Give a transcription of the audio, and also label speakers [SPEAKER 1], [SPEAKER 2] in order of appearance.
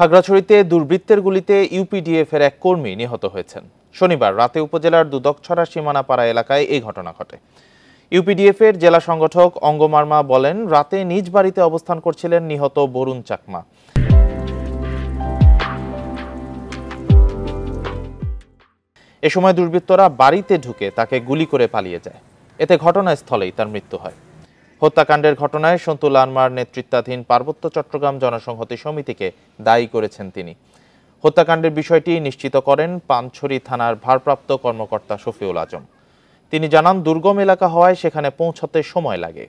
[SPEAKER 1] খাগড়াছড়িতে দুর্বৃত্তের গুলিতে ইউপিডিএফ এর এক কর্মী নিহত হয়েছেন। শনিবার রাতে উপজেলার দুদকছড়া সীমানাপাড়া এলাকায় এই ঘটনা ঘটে। ইউপিডিএফ এর জেলা সংগঠক অঙ্গমার্মা বলেন, রাতে নিজ বাড়িতে অবস্থান করছিলেন নিহত বরুণ চাকমা। এ সময় দুর্বৃত্তরা বাড়িতে ঢুকে তাকে গুলি করে পালিয়ে যায়। এতে ঘটনাস্থলেই তার মৃত্যু হয়। হত্যাকাণ্ডের ঘটনায় সন্তুল আনমার নেতৃত্বাধীন পার্বত্য চট্টগ্রাম জনসংহতি সমিতিকে দায়ী করেছেন তিনি। হত্যাকাণ্ডের বিষয়টি নিশ্চিত করেন পানছড়ি থানার ভারপ্রাপ্ত কর্মকর্তা শফিউল আজম। তিনি জানান, দুর্গম এলাকা হওয়ায় সেখানে পৌঁছাতে সময় লাগে।